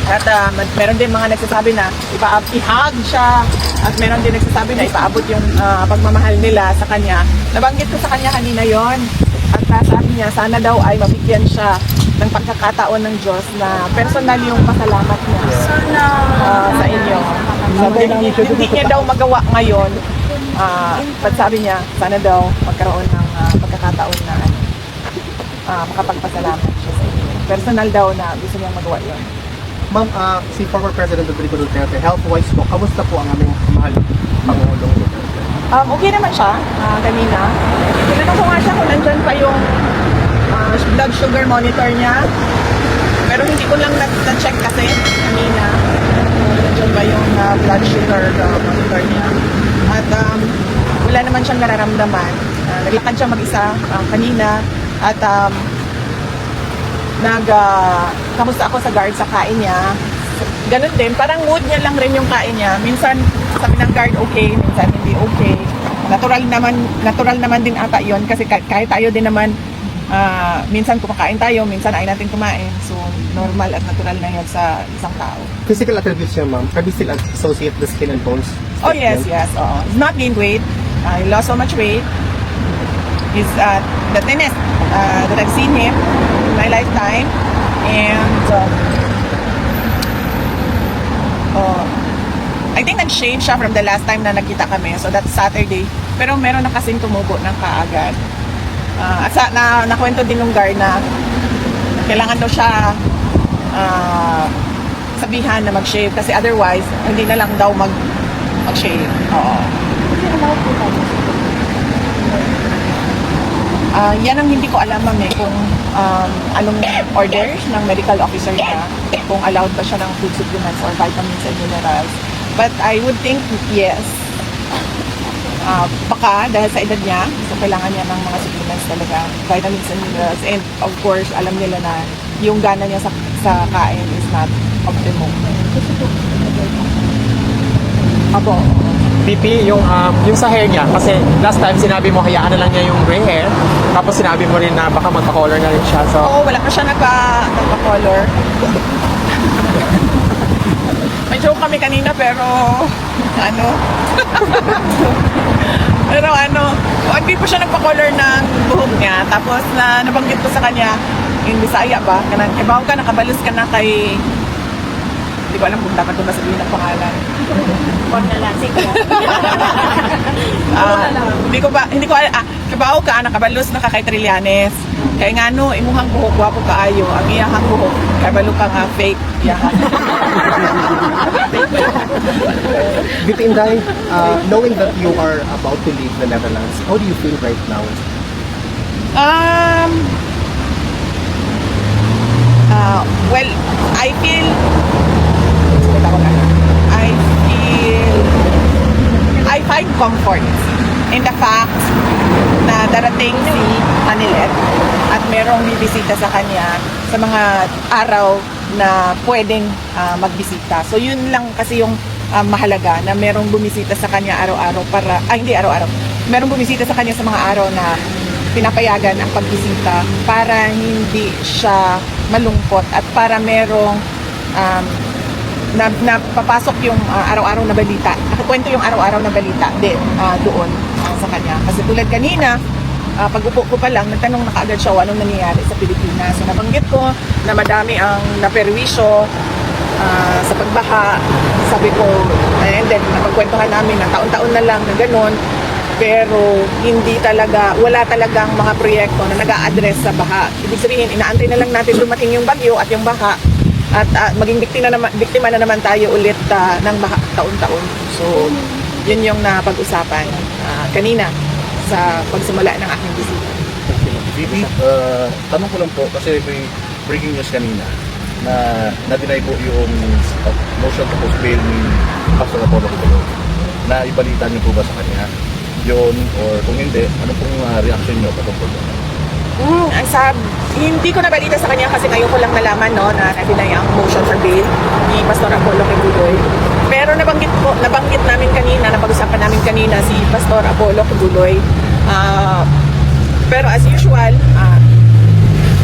At meron din mga nagsasabi na i-hug siya at meron din nagsasabi na ipaabot yung pagmamahal nila sa kanya. Nabanggit ko sa kanya kanina yon. At sabi niya, sana daw ay mabigyan siya ng pagkakataon ng Diyos na personal yung pasalamat niya sa inyo. Hindi niya daw magawa ngayon. But sabi niya, sana daw magkaroon ng pagkakataon na makapagpasalamat siya sa inyo. Personal daw na gusto niyang magawa yon. Ma'am, si former President Rodrigo Duterte, health-wise po, kamusta po ang aming mahal Pangulong Duterte? Okay naman siya kanina. Tinanong ko nga siya kung nandyan pa yung blood sugar monitor niya. Pero hindi ko lang na-check kasi kanina kung nandyan ba yung blood sugar monitor niya. At wala naman siyang nararamdaman. Naglakad siya mag-isa kanina at kamusta ako sa guard sa kain niya. Ganun din, parang mood niya lang rin yung kain niya. Minsan sabi ng guard okay, minsan hindi okay. Natural naman din ata yon kasi kahit tayo din naman minsan kumakain tayo, minsan ayaw natin kumain. So normal at natural na yan sa isang tao. Physical attributes niya, ma'am, can we still associate the skin and bones? Oh yes. He's not gained weight. He lost so much weight. He's the thinnest that I've seen him in my lifetime. And I think nag-shave siya from the last time na nagkita kami. So that's Saturday. Pero meron na kasing tumubo ng kaagad. At nakwento din ng guard na kailangan daw siya sabihan na mag-shave. Kasi otherwise, hindi na lang daw mag-shave. Oo. Yan ang hindi ko alam, ma'am, kung anong orders ng medical officer niya, kung allowed ba siya ng food supplements or vitamins and minerals. But I would think yes. Baka dahil sa edad niya, so kailangan niya ng mga supplements talaga, vitamins and minerals. And of course, alam nila na yung gana niya sa kain is not optimum. Abo. VP, yung sa hair niya, kasi last time sinabi mo hayaan na lang niya yung gray hair, tapos sinabi mo rin na baka magpa-color na rin siya. So, Oo, wala pa siya nagpa-color. May joke kami kanina pero hindi po siya nagpa-color ng buhok niya. Tapos nabanggit ko sa kanya, yung Bisaya ba, ibaw ka, nakabalos ka na kay, hindi ko alam kung dapat ko masabihin ang pangalan. Hindi ko kibaw ka, nakabalos na ka kay Trillanes. Kaya nga imuhang buhok, wapo kaayo. Ang iyahang buhok, kabalo ka nga fake. VP Inday, knowing that you are about to leave the Netherlands, how do you feel right now? Well, I find comfort in the fact na darating si Anilet at merong bibisita sa kanya sa mga araw na pwedeng magbisita. So yun lang kasi yung mahalaga na merong bumisita sa kanya araw-araw hindi araw-araw. Merong bumisita sa kanya sa mga araw na pinapayagan ang pagbisita para hindi siya malungkot at para merong napapasok yung araw-araw na balita. Nakakwento yung araw-araw na balita doon sa kanya. Kasi tulad kanina, pag-upo ko pa lang, nagtanong na kaagad siya anong nangyayari sa Pilipinas. So nabanggit ko na madami ang naperwisyo sa pagbaha. Sabi ko, and then napagkwentuhan namin na taon-taon na lang na gano'n. Pero wala talagang mga proyekto na nag-a-address sa baha. Ibig sabihin, inaantay na lang natin dumating yung bagyo at yung baha. At maging biktima na naman tayo ulit ng baha taon-taon. So, yun yung napag-usapan kanina sa pagsimula ng aking bisita. VP, tanong ko lang po kasi may breaking news kanina na na-deny po yung motion to post bail ni Pastor Apollo Cuduloy. Na ibalita niyo po ba sa kanya yun, or kung hindi, ano pong reaction niyo patungkol doon? Hindi ko nabalita sa kanya kasi ngayon ko lang nalaman na na-deny ang motion for bail ni Pastor Apollo Cuduloy. Pero nabanggit namin kanina, napag-usapan namin kanina si Pastor Apollo Cuduloy. Pero as usual,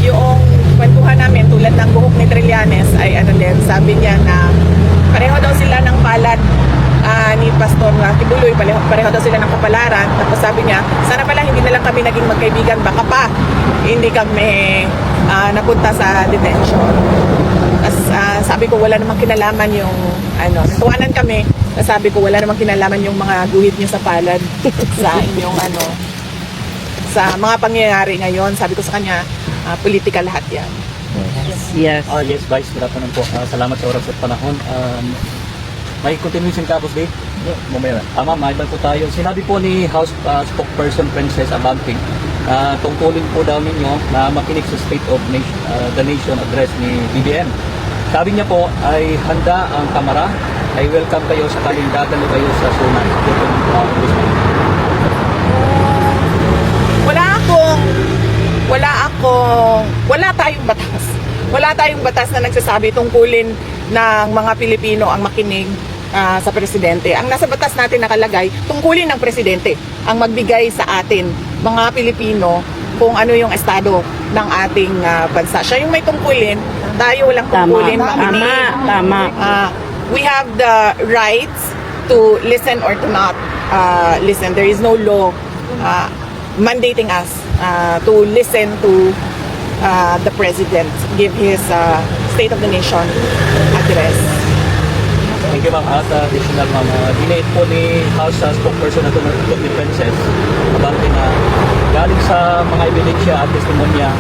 yung kwentuhan namin tulad ng buhok ni Trillanes ay sabi niya na pareho daw sila ng palad ni Pastor Kibuloy, pareho daw sila ng kapalaran. Tapos sabi niya, sana pala hindi na lang kami naging magkaibigan, baka pa hindi kami napunta sa detention. Sabi ko wala namang kinalaman yung natuwanan kami. Sabi ko wala namang kinalaman yung mga guhit niyo sa palad sa inyong sa mga pangyayari ngayon. Sabi ko sa kanya, political lahat yan. Yes. Yes, Vice. Good afternoon po. Salamat sa oras at panahon. May continuation ka, Boss Dave? Mamaya na. Ma'am, may iba po tayo. Sinabi po ni House Spokesperson Princess Abante, tungkulin po daw ninyo na makinig sa State of the Nation address ni BBM. Sabi niya po ay handa ang Kamara, ay welcome kayo sa dadalo kayo sa SUNAY. Wala tayong batas. Wala tayong batas na nagsasabi tungkulin ng mga Pilipino ang makinig sa presidente. Ang nasa batas natin nakalagay, tungkulin ng presidente ang magbigay sa atin, mga Pilipino, kung ano yung estado ng ating bansa. Siya yung may tungkulin, tayo walang tungkulin makinig. Tama. We have the rights to listen or to not listen. There is no law mandating us to listen to the president give his State of the Nation address. Thank you, ma'am. At additional, ma'am, dinate po ni House Spokesperson na tumatulog ni Princess Abante na galing sa mga ebidensya at testimonya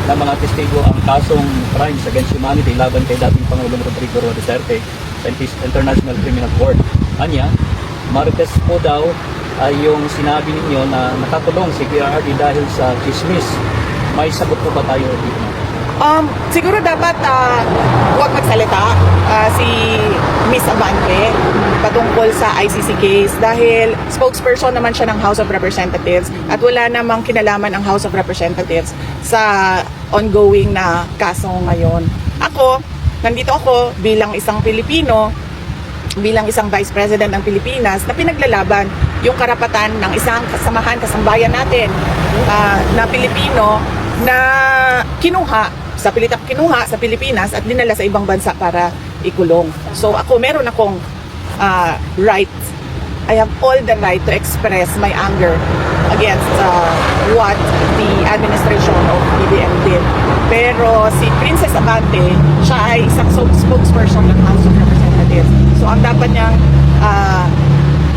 ng mga testigo ang kasong crimes against humanity laban kay dating Pangulong Rodrigo Roa Duterte sa International Criminal Court. Anya, marites po daw ay yung sinabi ninyo na nakatulong si PRRD dahil sa chismis. May sagot po ba tayo dito? Siguro dapat huwag magsalita si Miss Abante patungkol sa ICC case dahil spokesperson naman siya ng House of Representatives at wala namang kinalaman ang House of Representatives sa ongoing na kaso ngayon. Nandito ako bilang isang Pilipino, bilang isang Vice President ng Pilipinas na pinaglalaban yung karapatan ng isang kasambayan natin na Pilipino na kinuha sa Pilipinas at dinala sa ibang bansa para ikulong. So meron akong right. I have all the right to express my anger against what the administration of BBM did. Pero si Princess Abante, siya ay isang spokesperson ng House of Representatives. So ang dapat niyang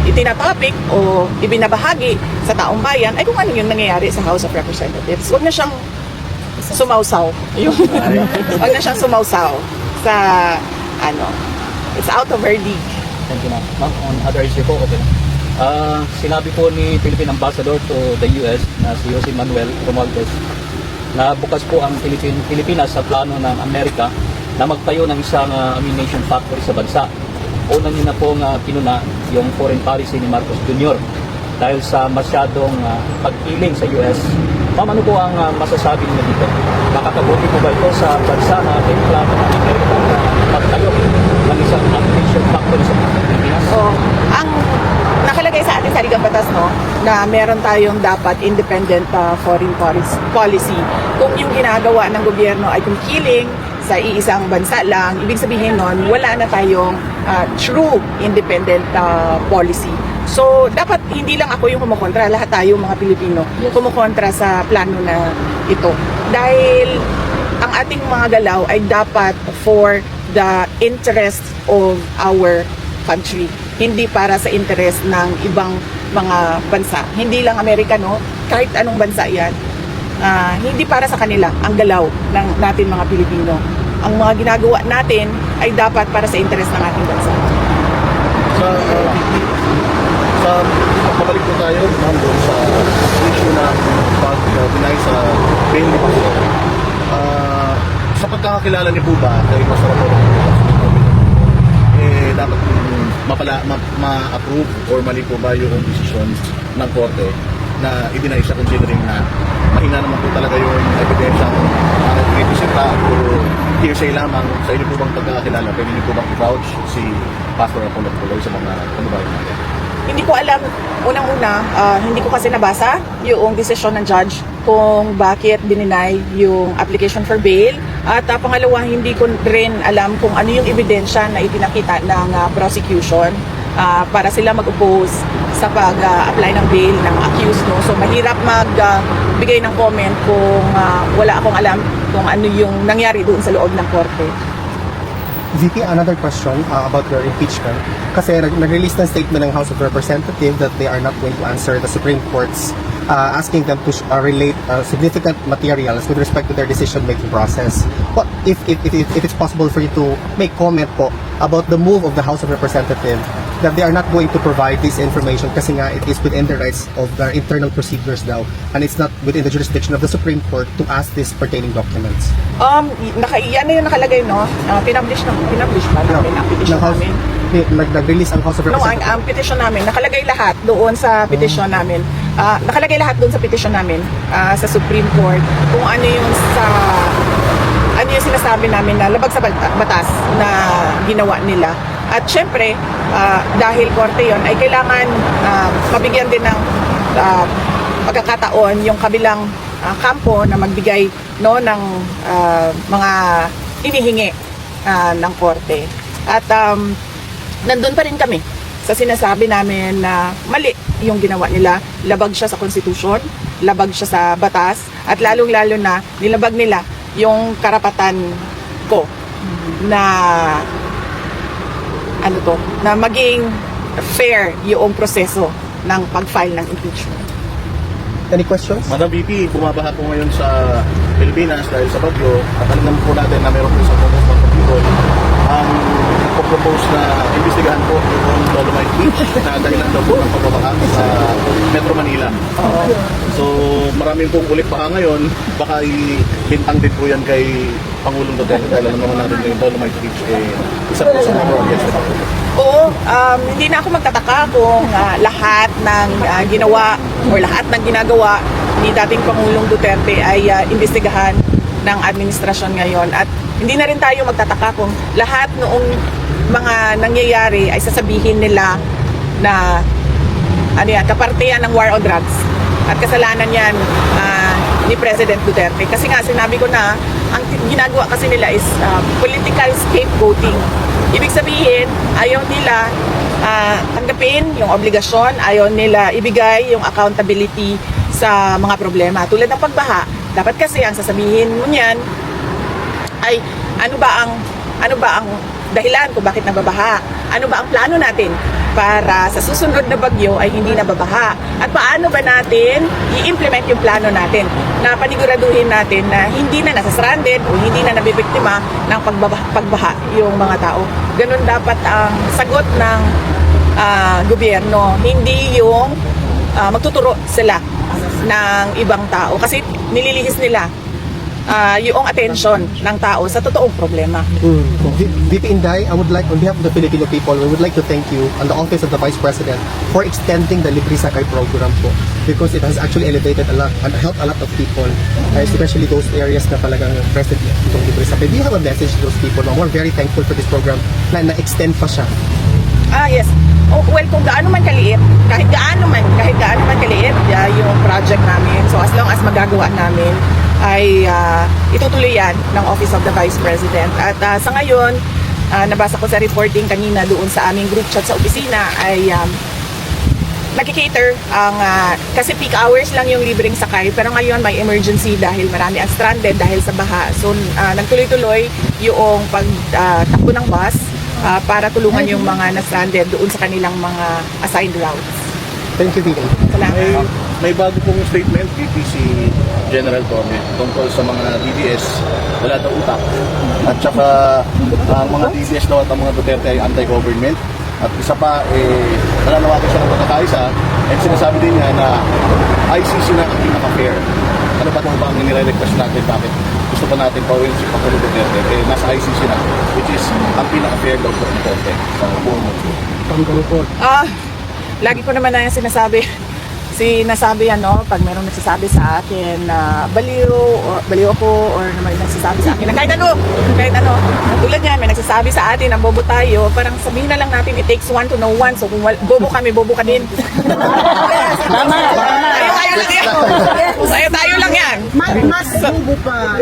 itinatopic o ibinabahagi sa taong bayan ay kung ano yung nangyayari sa House of Representatives. Huwag na siyang sumausaw. Huwag na siyang sumausaw sa it's out of her league. Thank you, ma'am. Ma'am, on other issue po, okay na. Sinabi po ni Philippine Ambassador to the US na si Jose Manuel Romualdez na bukas po ang Pilipinas sa plano ng Amerika na magtayo ng isang ammunition factory sa bansa. Una niyo na pong pinuna yung foreign policy ni Marcos Jr. dahil sa masyadong pagkiling sa US. Ma'am, ano po ang masasabi niyo dito? Nakakabuti po ba ito sa bansa na ating plano ng Amerika na magtayo ng isang ammunition factory sa Pilipinas? Ang nakalagay sa ating saligang batas na meron tayong dapat independent foreign policy. Kung yung ginagawa ng gobyerno ay kumkiling sa iisang bansa lang, ibig sabihin nun, wala na tayong true independent policy. So, dapat hindi lang ako yung kumukontra, lahat tayo mga Pilipino kumukontra sa plano na ito. Dahil ang ating mga galaw ay dapat for the interest of our country, hindi para sa interest ng ibang mga bansa. Hindi lang Amerikano, kahit anong bansa yan, hindi para sa kanila ang galaw ng natin mga Pilipino. Ang mga ginagawa natin ay dapat para sa interest ng ating bansa. Pabalik po tayo, ma'am, doon sa issue ng pag-deny sa bail ni Pastor. Sa pagkakakilala niyo po ba kay Pastor Apollo, dapat ma-approve or mali po ba yung decision ng korte na i-deny siya considering na mahina naman po talaga yung ebidensya ang pinipisita o hearsay lamang. Sa inyo po bang pagkakakilala, pwede niyo po bang i-vouch si Pastor Apollo sa mga kanubayan natin? Hindi ko alam, unang-una, hindi ko kasi nabasa yung desisyon ng judge kung bakit dininay yung application for bail. At pangalawa, hindi ko rin alam kung ano yung ebidensya na ipinakita ng prosecution para sila mag-oppose sa pag-apply ng bail ng accused. No? So mahirap magbigay ng comment kung wala akong alam kung ano yung nangyari doon sa loob ng korte. VP, another question about your impeachment. Kasi nag-release ng statement ng House of Representatives that they are not going to answer the Supreme Court's asking them to relate significant materials with respect to their decision-making process. What if it's possible for you to make comment po about the move of the House of Representatives that they are not going to provide this information kasi nga it is within the rights of their internal procedures daw and it's not within the jurisdiction of the Supreme Court to ask these pertaining documents? Yan na yung nakalagay, no? Pinablish ba namin ang petition namin? Nag-release ang House of No, Representatives. ang petition namin, nakalagay lahat doon sa petition namin. Nakalagay lahat doon sa petition namin sa Supreme Court kung ano yung sinasabi namin na labag sa batas na ginawa nila. At syempre, dahil korte yon ay kailangan mabigyan din ng pagkakataon yung kabilang kampo na magbigay ng mga inihingi ng korte. At nandun pa rin kami sa sinasabi namin na mali yung ginawa nila. Labag siya sa konstitusyon, labag siya sa batas, at lalong-lalo na nilabag nila yung karapatan ko na na maging fair yung proseso ng pag-file ng impeachment. Any questions? Madam VP, bumabaha po ngayon sa Pilipinas dahil sa bagyo at alam naman po natin na meron po isang congressman ng people ang nagpo-propose na imbestigahan po yung Dolomite Beach na dahilan daw po ng pagbabaha sa Metro Manila. So maraming pong ulit baha ngayon, baka ibintang din po yan kay Pangulong Duterte dahil alam naman natin yung Dolomite Beach isa po sa mga projects na po. Oo, hindi na ako magtataka kung lahat ng ginawa o lahat ng ginagawa ni dating Pangulong Duterte ay imbestigahan ng administrasyon ngayon. At hindi na rin tayo magtataka kung lahat noong mga nangyayari ay sasabihin nila na kapartiyan ng war on drugs at kasalanan yan ni President Duterte. Kasi nga sinabi ko na ang ginagawa kasi nila is political scapegoating. Ibig sabihin, ayaw nila tanggapin yung obligasyon, ayaw nila ibigay yung accountability sa mga problema. Tulad ng pagbaha, dapat kasi ang sasabihin mo niyan ay ano ba ang dahilan kung bakit nagbabaha? Ano ba ang plano natin para sa susunod na bagyo ay hindi nababaha? At paano ba natin i-implement yung plano natin na paniguraduhin natin na hindi na nasa-stranded o hindi na nabibiktima ng pagbaha yung mga tao? Ganun dapat ang sagot ng gobyerno, hindi yung magtuturo sila ng ibang tao kasi nililihis nila yung attention ng tao sa totoong problema. VP Inday, I would like, on behalf of the Filipino people, we would like to thank you on the Office of the Vice President for extending the Libre Sakay program po because it has actually elevated a lot and helped a lot of people, especially those areas na talagang present itong Libre Sakay. Do you have a message to those people? We're very thankful for this program na extend pa siya. Yes. Oh, well, kung gaano man kaliit, kahit gaano man kaliit, yung project namin. So as long as magagawa namin, ay itutuloy yan ng Office of the Vice President. At sa ngayon, nabasa ko sa reporting kanina doon sa aming group chat sa opisina ay nagkikater ang kasi peak hours lang yung libreng sakay pero ngayon may emergency dahil marami ang stranded dahil sa baha. So nagtuloy-tuloy yung pagtakbo ng bus para tulungan yung mga na-stranded doon sa kanilang mga assigned routes. Thank you, VP. Salamat. May bago pong statement, PPC General Torre, tungkol sa mga DDS, wala daw utak. At saka, ang mga DDS daw at ang mga Duterte ay anti-government. At isa pa, nananawagan siya ng pagkakaisa, at sinasabi din niya na ICC na ang pinaka-fair. Ano ba ba ang nire-request natin? Bakit gusto pa natin pawin si Pangulong Duterte? Nasa ICC na, which is ang pinaka-fair daw po ng Duterte sa buong mundo. Lagi ko naman na yung sinasabi pag mayroong nagsasabi sa akin na baliw ako or may nagsasabi sa akin na kahit ano, tulad niyan, may nagsasabi sa atin na bobo tayo, parang sabihin na lang natin it takes one to know one, so kung bobo kami, bobo ka din. Ayaw Masaya lang yan. Masaya tayo lang yan. Mas subo pa.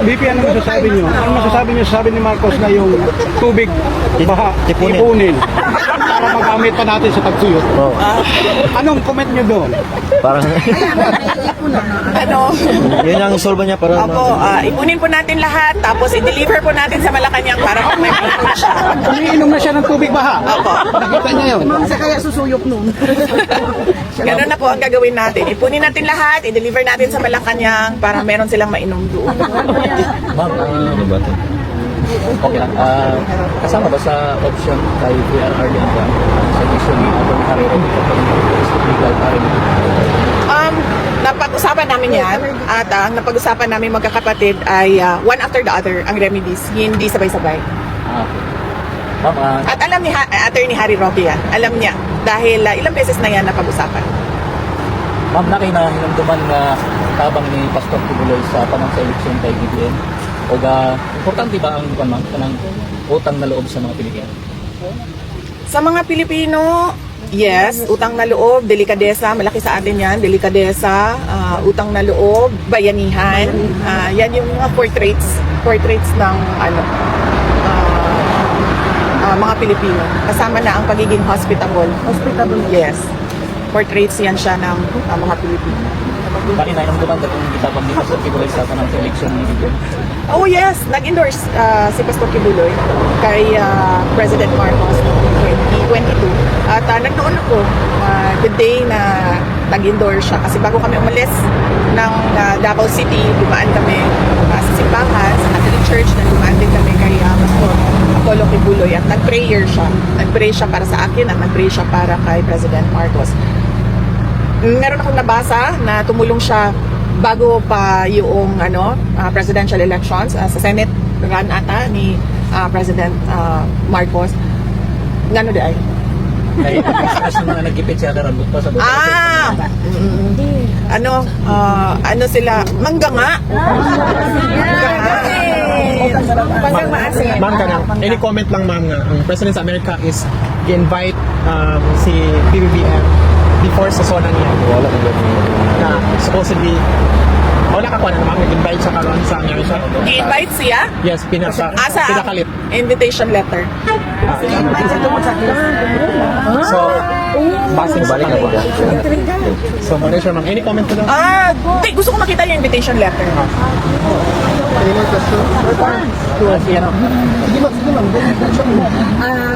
BP, ano masasabi niyo? Ano masasabi niyo sa sabi ni Marcos na yung tubig, baha, ipunin para magamit pa natin sa tagsuyot? Anong comment niyo doon? Parang Ano? yun ang solve niya para Opo, ipunin po natin lahat, tapos i-deliver po natin sa Malacanang para pag may pagkakas siya. Umiinom na siya ng tubig baha. Opo. Nakita niya yun. Ma'am, sa kaya susuyok nun. Ganun na po ang gagawin natin. Ipunin natin lahat, i-deliver natin sa Malacanang para meron silang mainom doon. Ma'am, okay lang. Kasama ba sa option kay PRRD ang sa issue ni Atty. Harry Roque sa legal party? Napag-usapan namin yan at ang napag-usapan namin magkakapatid ay one after the other ang remedies, hindi sabay-sabay. Okay. Ma'am, At alam ni Attorney Harry Roque yan, alam niya dahil ilang beses na yan napag-usapan. ma'am, hinamduman nga tabang ni Pastor Kibuloy sa panahon sa eleksyon kay BBM. O importante ba ang kanang utang na loob sa mga Pilipino? Sa mga Pilipino, yes, utang na loob, delikadesa, malaki sa atin yan, delikadesa, utang na loob, bayanihan, yan yung mga portraits ng mga Pilipino. Kasama na ang pagiging hospitable. Hospitable? Yes. Portraits yan siya ng mga Pilipino. Bakit na hinamduman kung itabang ni Pastor Kibuloy sa panahon sa eleksyon ni BBM? Oh yes, nag-endorse si Pastor Kibuloy kay President Marcos noong 2022. At nagdoon ako the day na nag-endorse siya. Kasi bago kami umalis ng Davao City, dumaan kami sa simbahan, sa Catholic Church, na dumaan din kami kay Pastor Apollo Kibuloy at nag-prayer siya. Nag-pray siya para sa akin at nag-pray siya para kay President Marcos. Meron akong nabasa na tumulong siya bago pa yung presidential elections sa Senate run ata ni President Marcos. Ngano di ay? Kaya mas mga nagipit siya karon pa sa Ano sila? Mangganga. Pagkang maasin. Ma'am, kanang, any comment lang ma'am nga, ang President sa America is i-invite si PBBM before sa zona niya. Na supposedly, wala ka pa na ma'am, nag-invite siya karon sa America. I-invite siya? Yes, pinakalit. Invitation letter. So, basing sa kanila. So, muna siya ma'am. Any comment ko lang? Hindi. Gusto ko makita yung invitation letter. Any more questions?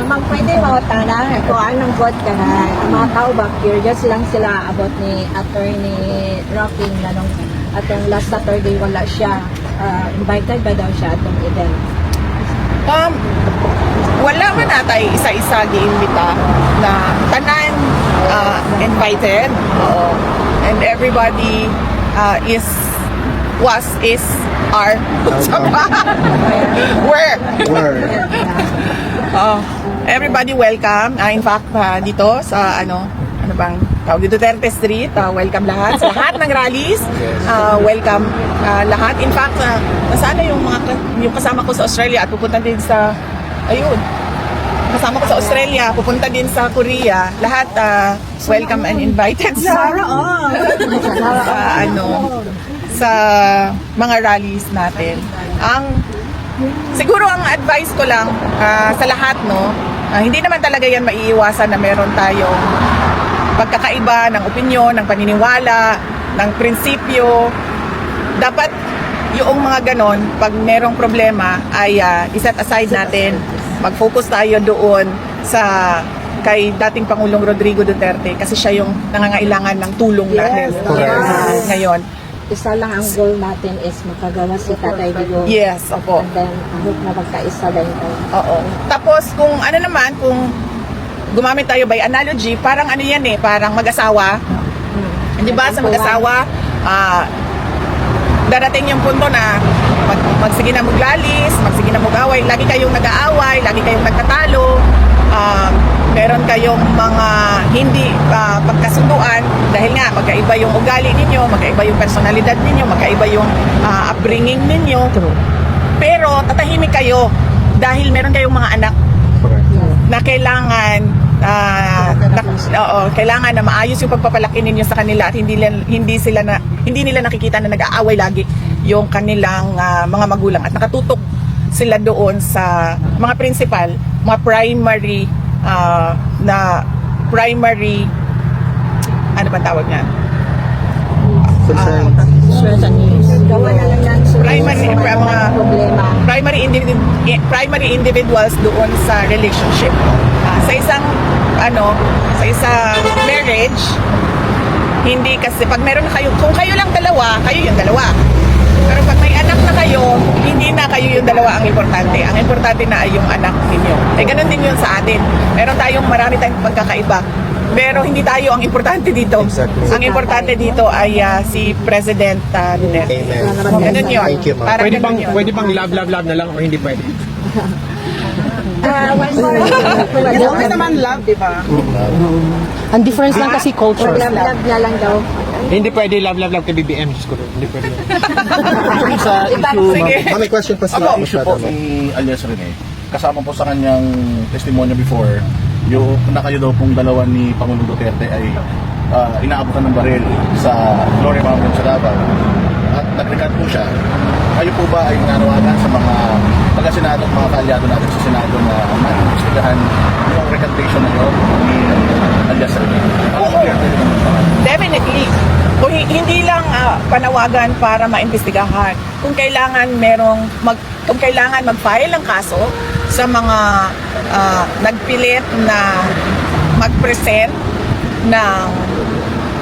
Mang pwede mo tanang kung anong god ka na ang mga tao ba curious lang sila about ni Attorney Roque na nung atong last Saturday wala siya invited ba daw siya atong event. Wala man natay isa-isa giimbita na tanan invited. And everybody is are were everybody welcome. In fact, dito sa ano bang tawag dito, Duterte Street, welcome lahat sa lahat ng rallies. Welcome lahat. In fact, nasaan na yung kasama ko sa Australia at pupunta din sa kasama ko sa Australia, pupunta din sa Korea. Lahat welcome and invited sa mga rallies natin. Siguro ang advice ko lang sa lahat, hindi naman talaga yan maiiwasan na meron tayong pagkakaiba ng opinyon, ng paniniwala, ng prinsipyo. Dapat yung mga ganon, pag merong problema ay iset aside natin. Mag-focus tayo doon kay dating Pangulong Rodrigo Duterte kasi siya yung nangangailangan ng tulong natin ngayon. Isa lang ang goal natin is makagawa si Tatay Digong. Yes, opo. And then, hope na magkaisa din tayo. Oo. Tapos kung gumamit tayo by analogy, parang parang mag-asawa. Di ba sa mag-asawa, darating yung punto na magsige na maglalis, magsige na mag-away, lagi kayong nag-aaway, lagi kayong nagtatalo, meron kayong mga hindi pagkasunduan dahil nga magkaiba yung ugali ninyo, magkaiba yung personalidad ninyo, magkaiba yung upbringing ninyo. Pero tatahimik kayo dahil meron kayong mga anak na kailangan kailangan na maayos yung pagpapalaki ninyo sa kanila at hindi nila nakikita na nag-aaway lagi yung kanilang mga magulang at nakatutok sila doon sa mga principal, mga primary ano ba tawag niyan? Gawa na lang ng primary individuals doon sa relationship. Sa isang marriage, hindi kasi pag meron na kayo, kung kayo lang dalawa, kayo yung dalawa. Pero pag may anak na kayo, hindi na kayo yung dalawa ang importante. Ang importante na ay yung anak ninyo. Ganun din yun sa atin. Marami tayong pagkakaiba. Pero hindi tayo ang importante dito. Exactly. Ang importante dito ay si President Duterte. Amen. Ganun yun. Thank you, ma'am. Parang Pwede ganun yun. bang love na lang o hindi pwede? one more. Okay naman love, di ba? Ang difference lang kasi culture. Love na lang daw. Hindi pwede love kay BBM. Siguro. Hindi pwede. Sa issue, Sige. Ma'am, may question pa Ako, si issue po ni alias Rene, kasama po sa kanyang testimonya before, yung na kayo daw pong dalawa ni Pangulong Duterte ay inaabutan ng baril sa Gloria Mountain sa Davao at nag-record po siya. Kayo po ba ay nanawagan sa mga taga-senado at mga kaalyado natin sa Senado na maimbestigahan yung recantation na yun ni alias Rene? Definitely. Kung hindi lang panawagan para maimbestigahan. Kung kailangan mag-file ng kaso sa mga nagpilit na mag-present ng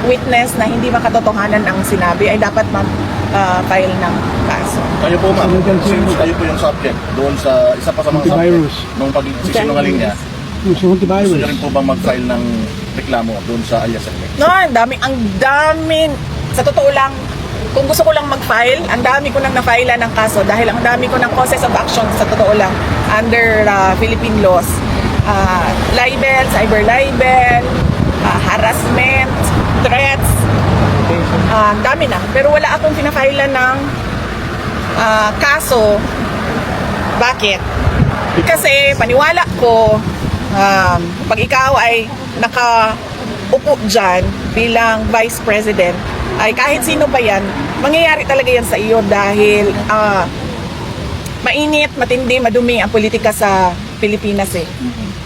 witness na hindi makatotohanan ang sinabi ay dapat mag-file ng kaso. Kayo po ma'am, since kayo po yung subject doon sa isa pa sa mga Antivirus. subject nung pagsisinungaling niya, Gusto gusto niyo rin po bang mag-file ng reklamo doon sa alias Rene? No, ang dami. Sa totoo lang, kung gusto ko lang mag-file, ang dami ko nang na-file ng kaso dahil ang dami ko ng causes of action sa totoo lang under Philippine laws. Libel, cyber libel, harassment, threats, ang dami na. Pero wala akong pinafile ng kaso. Bakit? Kasi paniwala ko, pag ikaw ay nakaupo dyan bilang Vice President, ay kahit sino pa yan, mangyayari talaga yan sa iyo dahil mainit, matindi, madumi ang politika sa Pilipinas eh.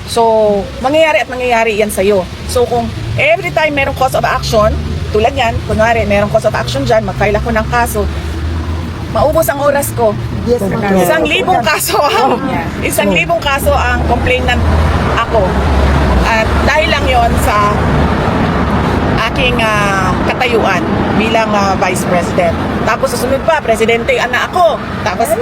So, mangyayari yan sa iyo. So, kung every time merong cause of action, tulad yan, kunwari merong cause of action dyan, mag-file ako ng kaso, maubos ang oras ko. Yes, 1,000 kaso ang complainant ako. At dahil lang yon sa aking katayuan bilang Vice President. Tapos susunod pa, Presidente, anak ako. Tapos...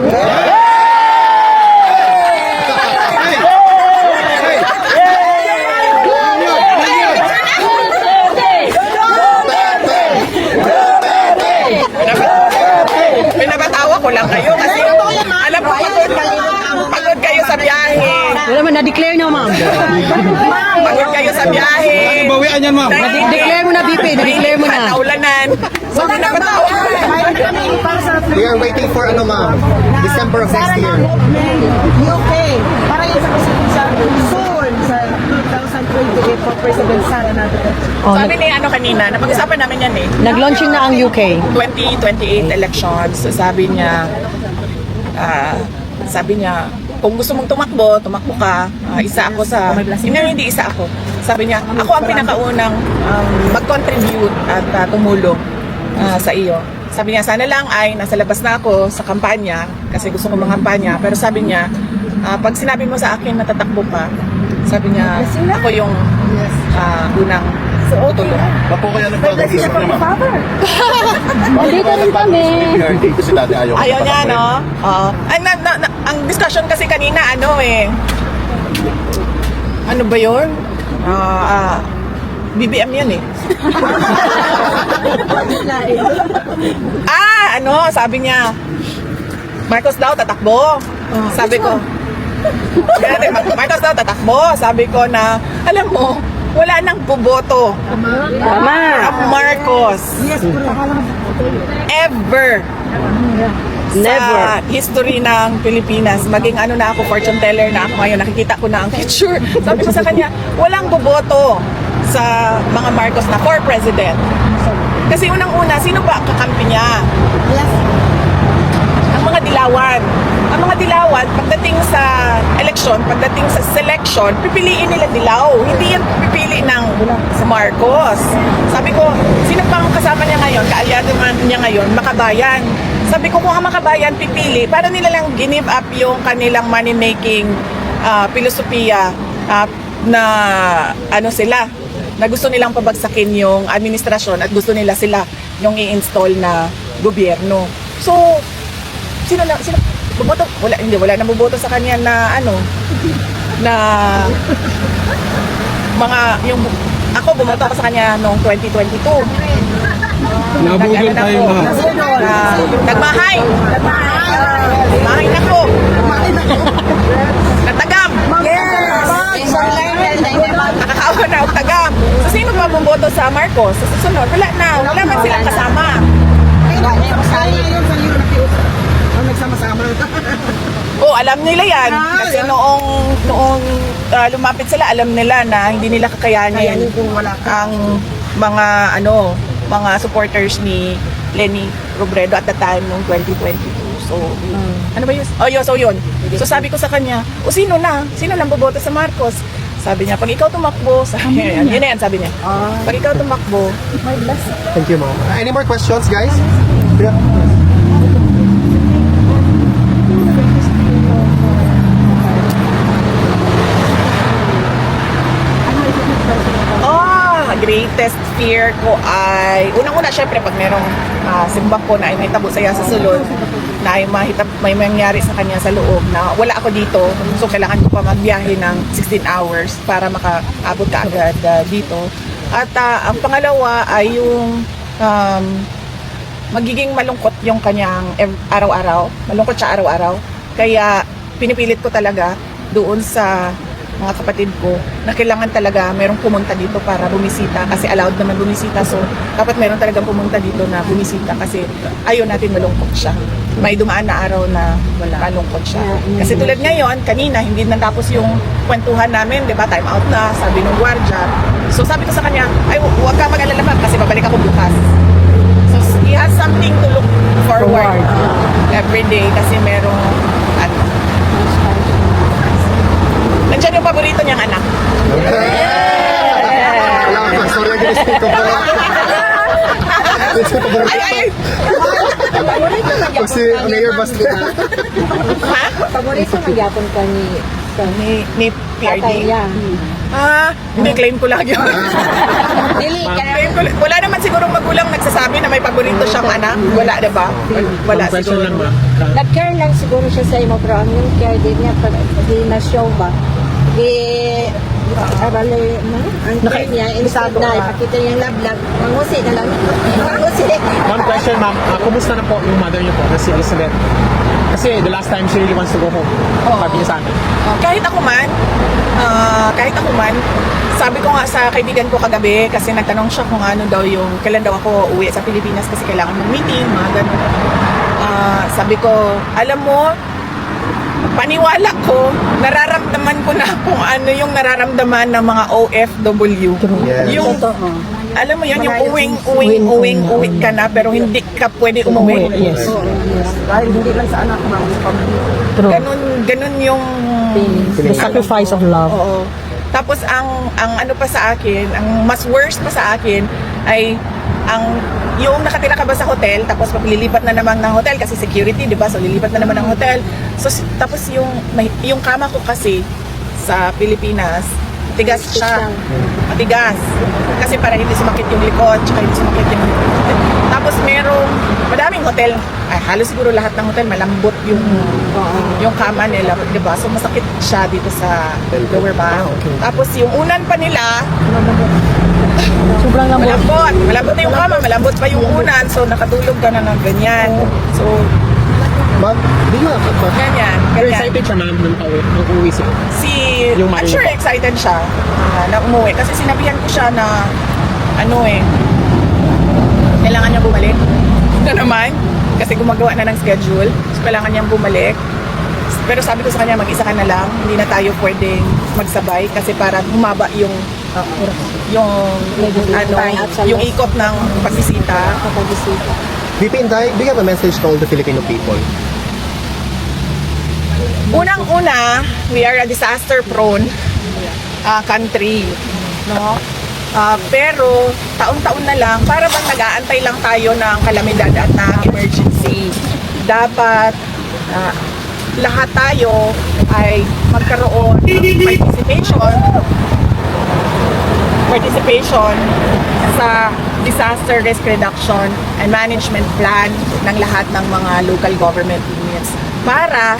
Pinapatawa ko lang kayo kasi alam ko pagod kayo sa biyahe. Wala man, na-declare na, ma'am. Pagod kayo sa biyahe. Bawian yan, ma'am. Na-declare mo na, BP. Na-declare mo na. Naulanan. So, pinapatawa. We are waiting for ma'am? December of next year. UK, para yun sa soon sa 2028 for President Sara natin. Sabi ni kanina, napag-usapan namin yan eh. Nag-launching na ang UK. 2028 elections. So, sabi niya, kung gusto mong tumakbo ka. Isa ako sa... Hindi isa ako. Sabi niya, ako ang pinakaunang mag-contribute at tumulong sa iyo. Sabi niya, sana lang ay nasa labas na ako sa kampanya kasi gusto ko mangkampanya. Pero sabi niya, pag sinabi mo sa akin na tatakbo ka, sabi niya, ako yung unang tutulong. Ba't po kaya nagpag-isip niya ma'am? Dito rin kami. PRD kasi dati ayaw Niya, no? Oo. Ang discussion kasi kanina, ano ba yun? BBM yan eh. Sabi niya, Marcos daw tatakbo. Sabi ko, Marcos daw tatakbo. Sabi ko na, alam mo, wala nang boboto. Tama. Marcos. Ever. Never. sa history ng Pilipinas. Maging ano na ako, fortune teller na ako ngayon. Nakikita ko na ang future. Sabi ko sa kanya, walang boboto sa mga Marcos na for president. Kasi unang-una, sino ba ang kakampi niya? Ang mga dilawan. Ang mga dilawan, pagdating sa election, pagdating sa selection, pipiliin nila dilaw. Hindi yan pipili ng Marcos. Sabi ko, sino pang kasama niya ngayon, kaalyado man niya ngayon, Makabayan. Sabi ko, kung ang Makabayan pipili, para nila lang give up yung kanilang money-making filosofiya na ano sila, na gusto nilang pabagsakin yung administrasyon at gusto nila sila yung i-install na gobyerno. So, sino boboto? Wala na boboto sa kanya na ano, na mga, yung, ako bumoto ako sa kanya noong 2022. Nabugol tayo mga. Nagmahay na ko. Natagam. Nakakaawa na ako tagam. So, sino ba bumoto sa Marcos? Sa susunod, wala man silang kasama. Alam nila yan. Kasi noong lumapit sila, alam nila na hindi nila kakayanin ang mga supporters ni Leni Robredo at the time noong 2022. So, ano ba yun? Yun. So, sabi ko sa kanya, sino lang boboto sa Marcos? Sabi niya, pag ikaw tumakbo, yun na yan, sabi niya. Pag ikaw tumakbo, Thank you, ma'am. Any more questions, guys? greatest fear ko ay, unang-una, syempre, pag merong simbak ko na ay may tabo saya sa sulod, na ay may mangyari sa kanya sa loob, na wala ako dito, so kailangan ko pa magbiyahe ng 16 hours para makaabot ka agad dito. At ang pangalawa ay yung magiging malungkot yung kanyang araw-araw, malungkot siya araw-araw, kaya pinipilit ko talaga doon sa mga kapatid ko na kailangan talaga merong pumunta dito para bumisita kasi allowed naman bumisita, so dapat meron talagang pumunta dito na bumisita kasi ayaw natin malungkot siya. May dumaan na araw na malungkot siya. Kasi tulad ngayon, kanina hindi natapos yung kwentuhan namin, di ba? Time out na, sabi ng gwardiya. So sabi ko sa kanya, ay huwag ka mag-alala pa kasi babalik ako bukas. So he has something to look forward every day kasi merong nandiyan yung paborito niyang anak. Sorry, I'm gonna speak up. Pag si Mayor Basti. Paborito magyapon ka ni PRD. Hindi, claim ko lang yun. Wala naman sigurong magulang nagsasabi na may paborito siyang anak. Wala, diba? Wala siguro. Nag-care lang siguro siya sa imo, pero ang yung care din niya pag di na-show ba, arali mo, ang care niya, instead na ipakita niyang lablab, mangusi na lang. Mangusi. One question, ma'am. Kumusta na po yung mother niyo po, na si Elizabeth? Kasi the last time she really wants to go home. Sabi niya sa amin. Kahit ako man, sabi ko nga sa kaibigan ko kagabi, kasi nagtanong siya kung ano daw yung, kailan daw ako uwi sa Pilipinas kasi kailangan mag-meeting, mga ganun. Sabi ko, alam mo, paniwala ko, nararamdaman ko na kung ano yung nararamdaman ng mga OFW. Yes. Yung, alam mo yun, yung uwi ka na pero hindi ka pwede umuwi. Yes. Dahil hindi lang sa anak mo. True. Ganun yung The sacrifice of love. Oo. Tapos ang ano pa sa akin, ang mas worst pa sa akin ay yung nakatira ka ba sa hotel, tapos lilipat na naman ng hotel kasi security, di ba? So lilipat na naman ng hotel. So tapos yung kama ko kasi sa Pilipinas, matigas siya. Matigas. Kasi para hindi sumakit yung likod, tsaka hindi sumakit yung tapos madaming hotel. Ay, halos siguro lahat ng hotel malambot yung kama nila, di ba? So masakit siya dito sa lower back. Tapos yung unan pa nila, Sobrang lambot. malambot na yung kama, malambot pa yung unan, so nakatulog ka na ng ganyan. So Ma'am, di nga. ganyan. Pero excited siya, ma'am, nung uuwi siya. Yung I'm mother sure niyo po. excited siya na umuwi kasi sinabihan ko siya na kailangan niya bumalik na naman. kasi gumagawa na ng schedule. So, kailangan niyang bumalik. Pero sabi ko sa kanya, mag-isa ka na lang. Hindi na tayo pwedeng magsabay kasi para humaba yung yung ikot ng pagbisita. VP Inday, do you have a message to all the Filipino people? Unang-una, we are a disaster-prone country, no? Pero taon-taon na lang, para bang nag-aantay lang tayo ng kalamidad at ng emergency. Dapat lahat tayo ay magkaroon ng participation sa disaster risk reduction and management plan ng lahat ng mga local government units para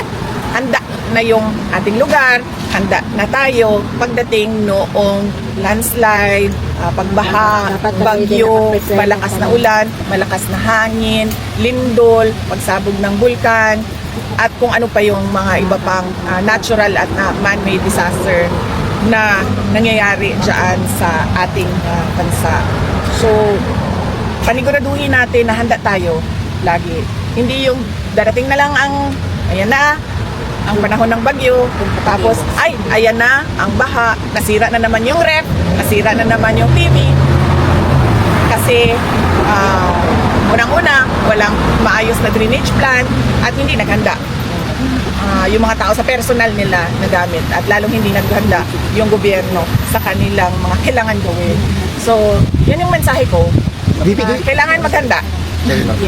handa na yung ating lugar, handa na tayo pagdating noong landslide, pagbaha, bagyo, malakas na ulan, malakas na hangin, lindol, pagsabog ng bulkan, at kung ano pa yung mga iba pang natural at man-made disaster na nangyayari dyan sa ating bansa. So, paniguraduhin natin na handa tayo lagi. Hindi yung darating na lang ayan na, ang panahon ng bagyo, tapos ayan na, ang baha, nasira na naman yung ref, nasira na naman yung TV. Kasi, unang-una, walang maayos na drainage plan at hindi naghanda yung mga tao sa personal nila na gamit at lalong hindi naghanda yung gobyerno sa kanilang mga kailangan gawin. So, yan yung mensahe ko. Kailangan maghanda.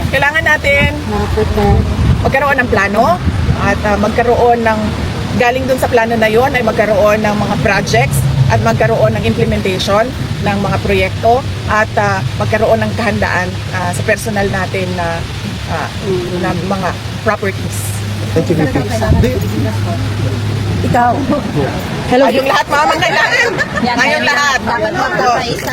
Kailangan natin magkaroon ng plano at magkaroon ng, galing dun sa plano na yon ay magkaroon ng mga projects at magkaroon ng implementation ng mga proyekto at magkaroon ng kahandaan sa personal natin na mga properties. Thank you, VP. Ikaw. Hello, Ayong lahat, mama, kailangan. Ayong lahat.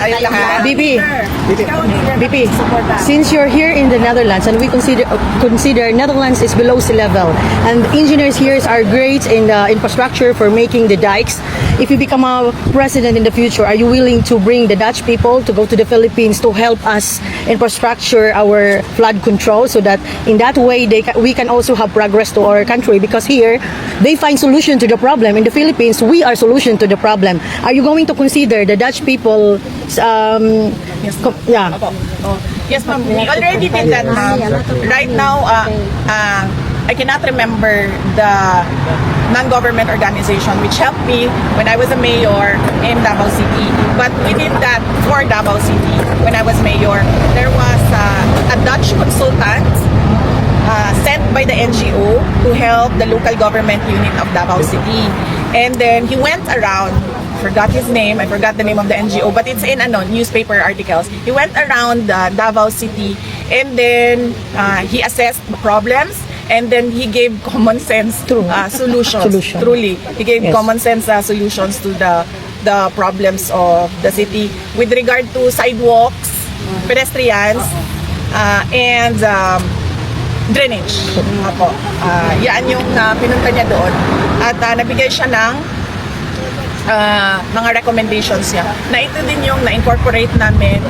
Ayong lahat. BP, since you're here in the Netherlands and we consider Netherlands is below sea level and engineers here are great in the infrastructure for making the dikes. If you become a president in the future, are you willing to bring the Dutch people to go to the Philippines to help us infrastructure our flood control so that in that way we can also have progress to our country, because here they find solution to the problem. In the Philippines, we are solution to the problem. Are you going to consider the Dutch people? Yeah. Yes, ma'am. We already did that, ma'am. Right now, I cannot remember the non-government organization which helped me when I was a mayor in Davao City. But we did that for Davao City when I was mayor. There was a Dutch consultant sent by the NGO to help the local government unit of Davao City. And then he went around, forgot his name, I forgot the name of the NGO, but it's in newspaper articles. He went around Davao City and then he assessed the problems and then he gave common sense solutions. Truly, he gave common sense solutions to the problems of the city with regard to sidewalks, pedestrians, and drainage. Yan yung pinunta niya doon. At nabigay siya ng mga recommendations niya. Na ito din yung na-incorporate namin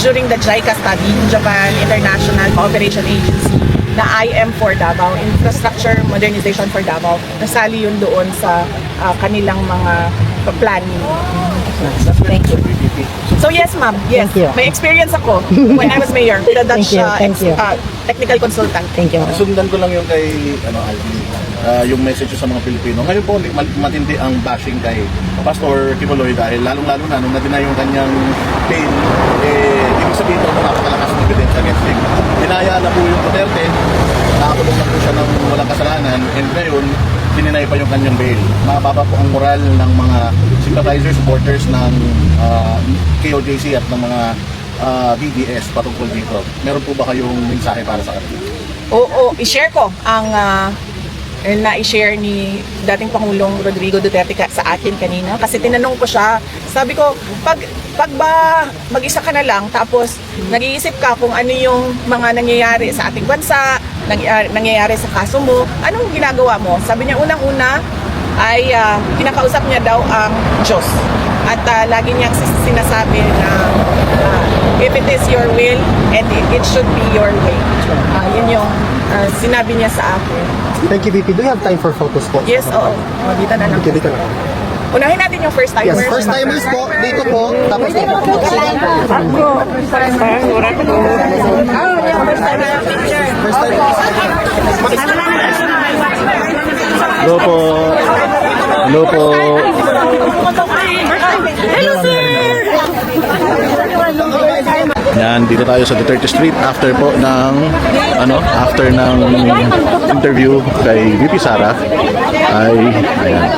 during the JICA study, Japan International Cooperation Agency, na IM for Davao, Infrastructure Modernization for Davao. Nasali yun doon sa kanilang mga planning. Thank you. So yes, ma'am. Yes. Thank you. May experience ako when I was mayor with the Dutch Thank you. technical consultant. Thank you. Sundan ko lang yung kay Alvin, yung message sa mga Pilipino. Ngayon po, matindi ang bashing kay Pastor Kibuloy dahil lalong-lalo na nung na-deny yung kanyang pain, ibig sabihin ito napakalakas ng evidence against him. Dinaya na po yung Duterte, nakakulong na po siya ng walang kasalanan, and ngayon, dininay pa yung kanyang bail. Mababa po ang moral ng mga sympathizers, supporters ng KOJC at ng mga DDS patungkol dito. Meron po ba kayong mensahe para sa kanila? Oo, i-share ko ang na-i-share ni dating Pangulong Rodrigo Duterte sa akin kanina kasi tinanong ko siya, sabi ko, pag ba mag-isa ka na lang tapos nag-iisip ka kung ano yung mga nangyayari sa ating bansa, nangyayari sa kaso mo, anong ginagawa mo? Sabi niya, unang-una ay kinakausap niya daw ang Diyos at lagi niyang sinasabi na if it is your will, and it should be your way. Yun yung sinabi niya sa akin. Thank you, VP. Do you have time for photos po? Yes, oo. Dito na lang. Dito na. Unahin natin yung first timers. Yes, first timers po. Dito po. Tapos dito. First timers. Hello po. Hello po. Yan, dito tayo sa Duterte Street after po ng interview kay VP Sara ay ayan,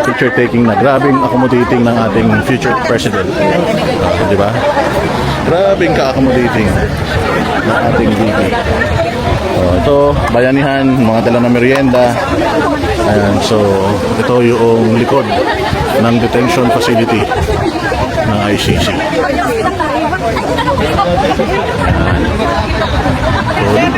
picture taking na grabing accommodating ng ating future president. Di ba? Grabing ka-accommodating ng ating VP. Ito, bayanihan, mga dala na merienda. Ayan, so ito yung likod ng detention facility ng ICC. Ayan.